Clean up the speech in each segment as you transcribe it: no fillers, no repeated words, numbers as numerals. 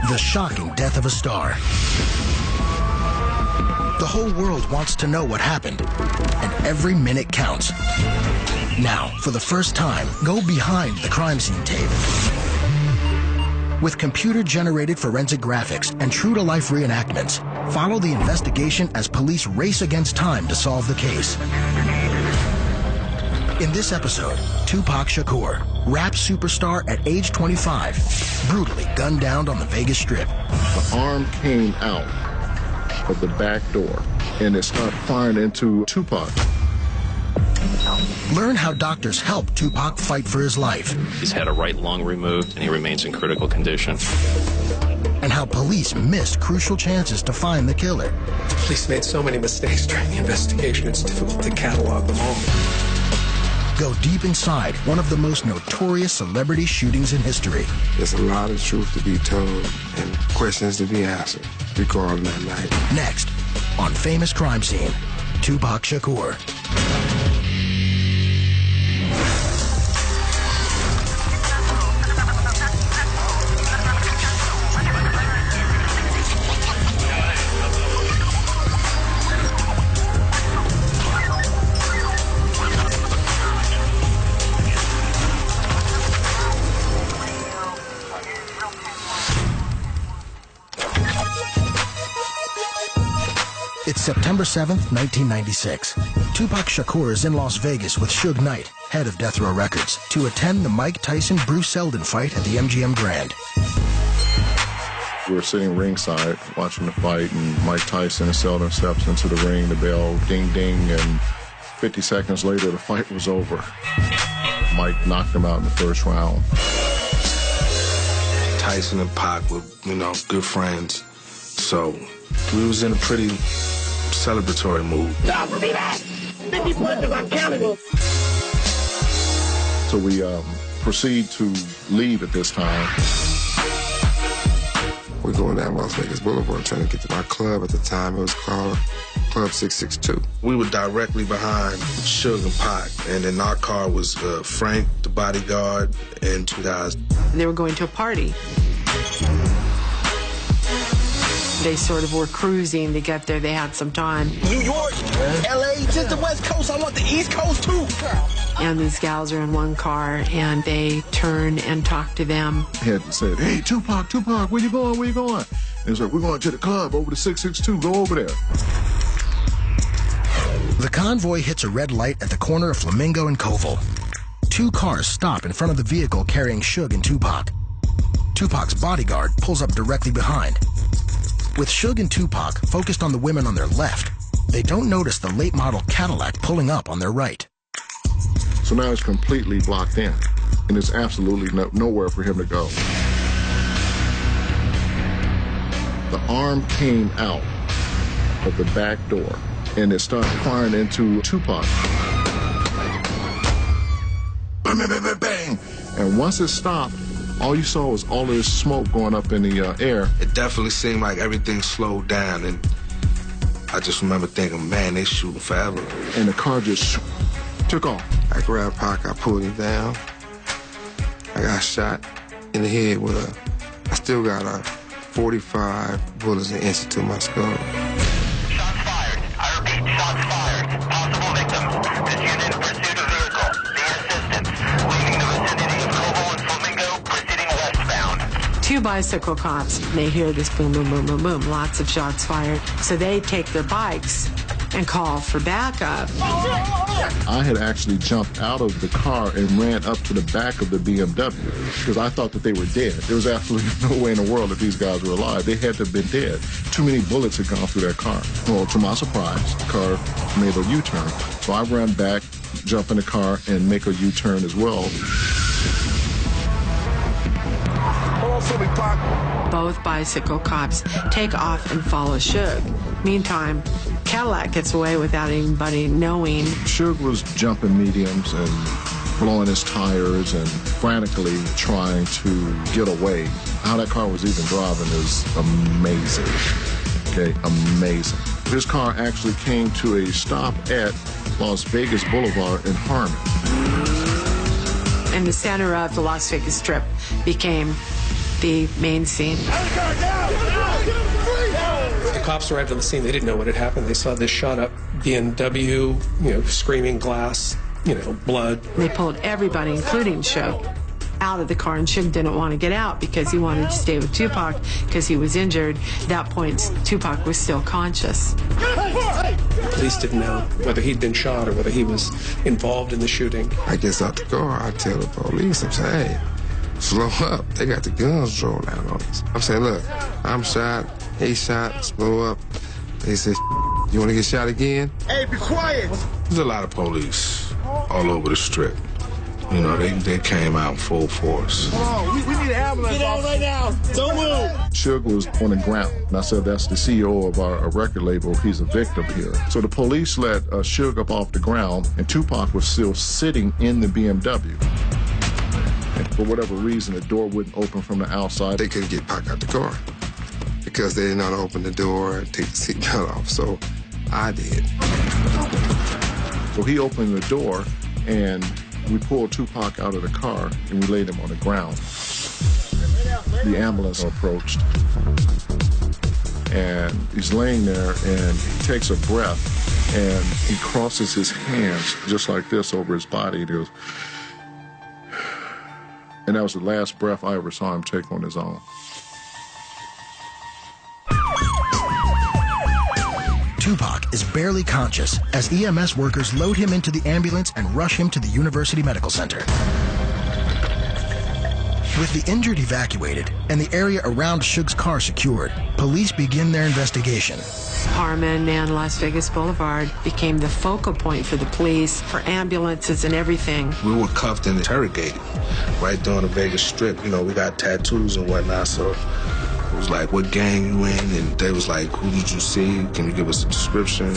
The shocking death of a star. The whole world wants to know what happened, and every minute counts. Now, for the first time, go behind the crime scene tape. With computer-generated forensic graphics and true-to-life reenactments, follow the investigation as police race against time to solve the case. In this episode, Tupac Shakur, rap superstar at age 25, brutally gunned down on the Vegas Strip. The arm came out of the back door, and it started firing into Tupac. Learn how doctors helped Tupac fight for his life. He's had a right lung removed, and he remains in critical condition. And how police missed crucial chances to find the killer. The police made so many mistakes during the investigation, it's difficult to catalog them all. Go deep inside one of the most notorious celebrity shootings in history. There's a lot of truth to be told and questions to be answered regarding that night. Next, on Famous Crime Scene, Tupac Shakur. It's September 7th, 1996. Tupac Shakur is in Las Vegas with Suge Knight, head of Death Row Records, to attend the Mike Tyson-Bruce Seldon fight at the MGM Grand. We were sitting ringside watching the fight, and Mike Tyson and Seldon steps into the ring, the bell ding ding, and 50 seconds later the fight was over. Mike knocked him out in the first round. Tyson and Pac were, good friends, so we was in a pretty celebratory mood. So we proceed to leave at this time. We're going down Las Vegas Boulevard trying to get to my club at the time. It was called Club 662. We were directly behind Suge and Pac, and in our car was Frank, the bodyguard, and two guys. They were going to a party. They sort of were cruising to get there. They had some time. New York, LA, just the West Coast. I want the East Coast, too. And these gals are in one car, and they turn and talk to them. Had said, "Hey, Tupac, where you going? Where you going?" And it's like, "We're going to the club over to 662. Go over there." The convoy hits a red light at the corner of Flamingo and Koval. Two cars stop in front of the vehicle carrying Suge and Tupac. Tupac's bodyguard pulls up directly behind. With Suge and Tupac focused on the women on their left, they don't notice the late model Cadillac pulling up on their right. So now it's completely blocked in, and there's absolutely nowhere for him to go. The arm came out of the back door, and it started firing into Tupac. Bang, bang, bang, bang. And once it stopped, all you saw was all this smoke going up in the air. It definitely seemed like everything slowed down, and I just remember thinking, man, they shooting forever. And the car just took off. I grabbed Pac, I pulled him down. I got shot in the head with I still got 45 bullets that entered to my skull. Shots fired. I repeat, shots fired. Possible victims. This unit in pursuit of vehicle. Near assistance. Leaving the vicinity of Koval and Flamingo, proceeding westbound. Two bicycle cops, they hear this boom, boom, boom, boom, boom, lots of shots fired. So they take their bikes and call for backup. I had actually jumped out of the car and ran up to the back of the BMW because I thought that they were dead. There was absolutely no way in the world that these guys were alive. They had to have been dead. Too many bullets had gone through that car. Well, to my surprise, the car made a U-turn. So I ran back, jump in the car, and make a U-turn as well. Both bicycle cops take off and follow Suge. Meantime, Cadillac gets away without anybody knowing. Suge was jumping mediums and blowing his tires and frantically trying to get away. How that car was even driving is amazing. Okay, amazing. His car actually came to a stop at Las Vegas Boulevard in Harmon. And the center of the Las Vegas Strip became the main scene. The cops arrived on the scene. They didn't know what had happened. They saw this shot up BMW, screaming glass, blood. They pulled everybody, including Suge, out of the car, and Suge didn't want to get out because he wanted to stay with Tupac because he was injured. At that point, Tupac was still conscious. Police didn't know whether he'd been shot or whether he was involved in the shooting. I get out the car, I tell the police, I'm saying, hey, slow up. They got the guns drawn out on us. I'm saying, look, I'm shot, he shot, slow up. They said, you want to get shot again? Hey, be quiet. There's a lot of police all over the strip. They came out in full force. Come on, we need an ambulance. Get out right now. Don't move. Suge was on the ground, and I said, that's the CEO of our record label. He's a victim here. So the police let Suge up off the ground, and Tupac was still sitting in the BMW. And for whatever reason, the door wouldn't open from the outside. They couldn't get Pac out the car because they did not open the door and take the seatbelt off, so I did. So he opened the door, and we pulled Tupac out of the car, and we laid him on the ground. The ambulance approached, and he's laying there, and he takes a breath, and he crosses his hands just like this over his body. And he goes, and that was the last breath I ever saw him take on his own. Tupac is barely conscious as EMS workers load him into the ambulance and rush him to the University Medical Center. With the injured evacuated and the area around Suge's car secured, police begin their investigation. Harmon and Las Vegas Boulevard became the focal point for the police, for ambulances and everything. We were cuffed and interrogated right there on the Vegas Strip. We got tattoos and whatnot, so it was like, what gang you in? And they was like, who did you see? Can you give us a description?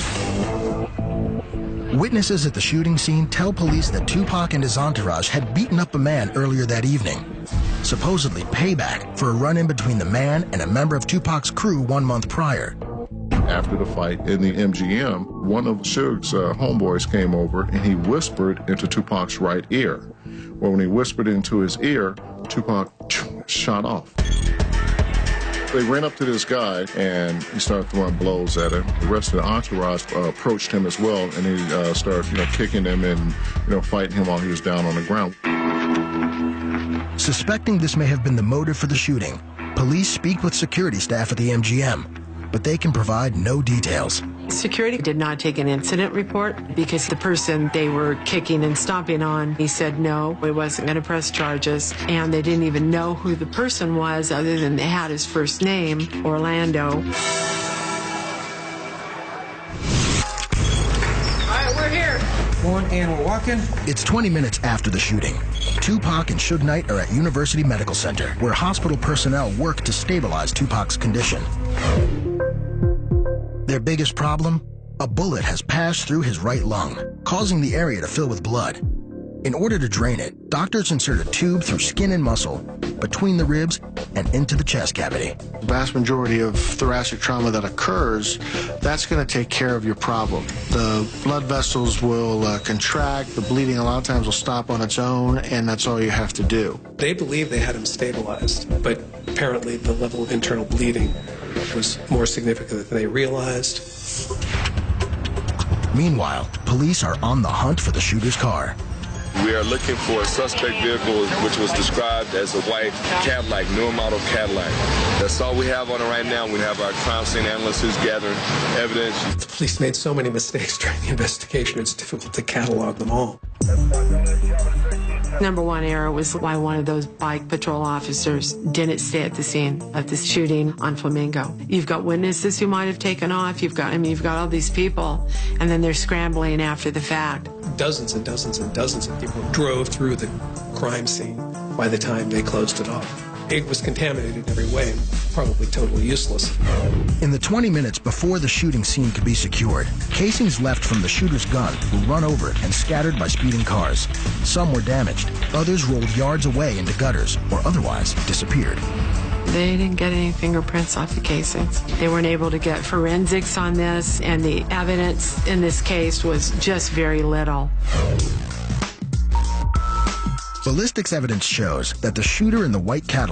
Witnesses at the shooting scene tell police that Tupac and his entourage had beaten up a man earlier that evening, supposedly payback for a run-in between the man and a member of Tupac's crew 1 month prior. After the fight in the MGM, one of Suge's homeboys came over, and he whispered into Tupac's right ear. Well, when he whispered into his ear, Tupac shot off. They ran up to this guy, and he started throwing blows at him. The rest of the entourage approached him as well, and he started, kicking him and, fighting him while he was down on the ground. Suspecting this may have been the motive for the shooting, police speak with security staff at the MGM, but they can provide no details. Security did not take an incident report because the person they were kicking and stomping on, he said no, he wasn't going to press charges, and they didn't even know who the person was other than they had his first name, Orlando. All right, we're here. One, and we're walking. It's 20 minutes after the shooting. Tupac and Suge Knight are at University Medical Center, where hospital personnel work to stabilize Tupac's condition. Their biggest problem? A bullet has passed through his right lung, causing the area to fill with blood. In order to drain it, doctors insert a tube through skin and muscle, between the ribs, and into the chest cavity. The vast majority of thoracic trauma that occurs, that's going to take care of your problem. The blood vessels will contract, the bleeding a lot of times will stop on its own, and that's all you have to do. They believed they had him stabilized, but apparently the level of internal bleeding was more significant than they realized. Meanwhile, police are on the hunt for the shooter's car. We are looking for a suspect vehicle which was described as a white Cadillac, newer model Cadillac. That's all we have on it right now. We have our crime scene analyst who's gathering evidence. The police made so many mistakes during the investigation, it's difficult to catalog them all. Number one error was why one of those bike patrol officers didn't stay at the scene of the shooting on Flamingo. You've got witnesses who might have taken off. You've got all these people, and then they're scrambling after the fact. Dozens and dozens and dozens of people drove through the crime scene by the time they closed it off. It was contaminated in every way, probably totally useless. In the 20 minutes before the shooting scene could be secured, casings left from the shooter's gun were run over and scattered by speeding cars. Some were damaged. Others rolled yards away into gutters or otherwise disappeared. They didn't get any fingerprints off the casings. They weren't able to get forensics on this, and the evidence in this case was just very little. Ballistics evidence shows that the shooter in the white Cadillac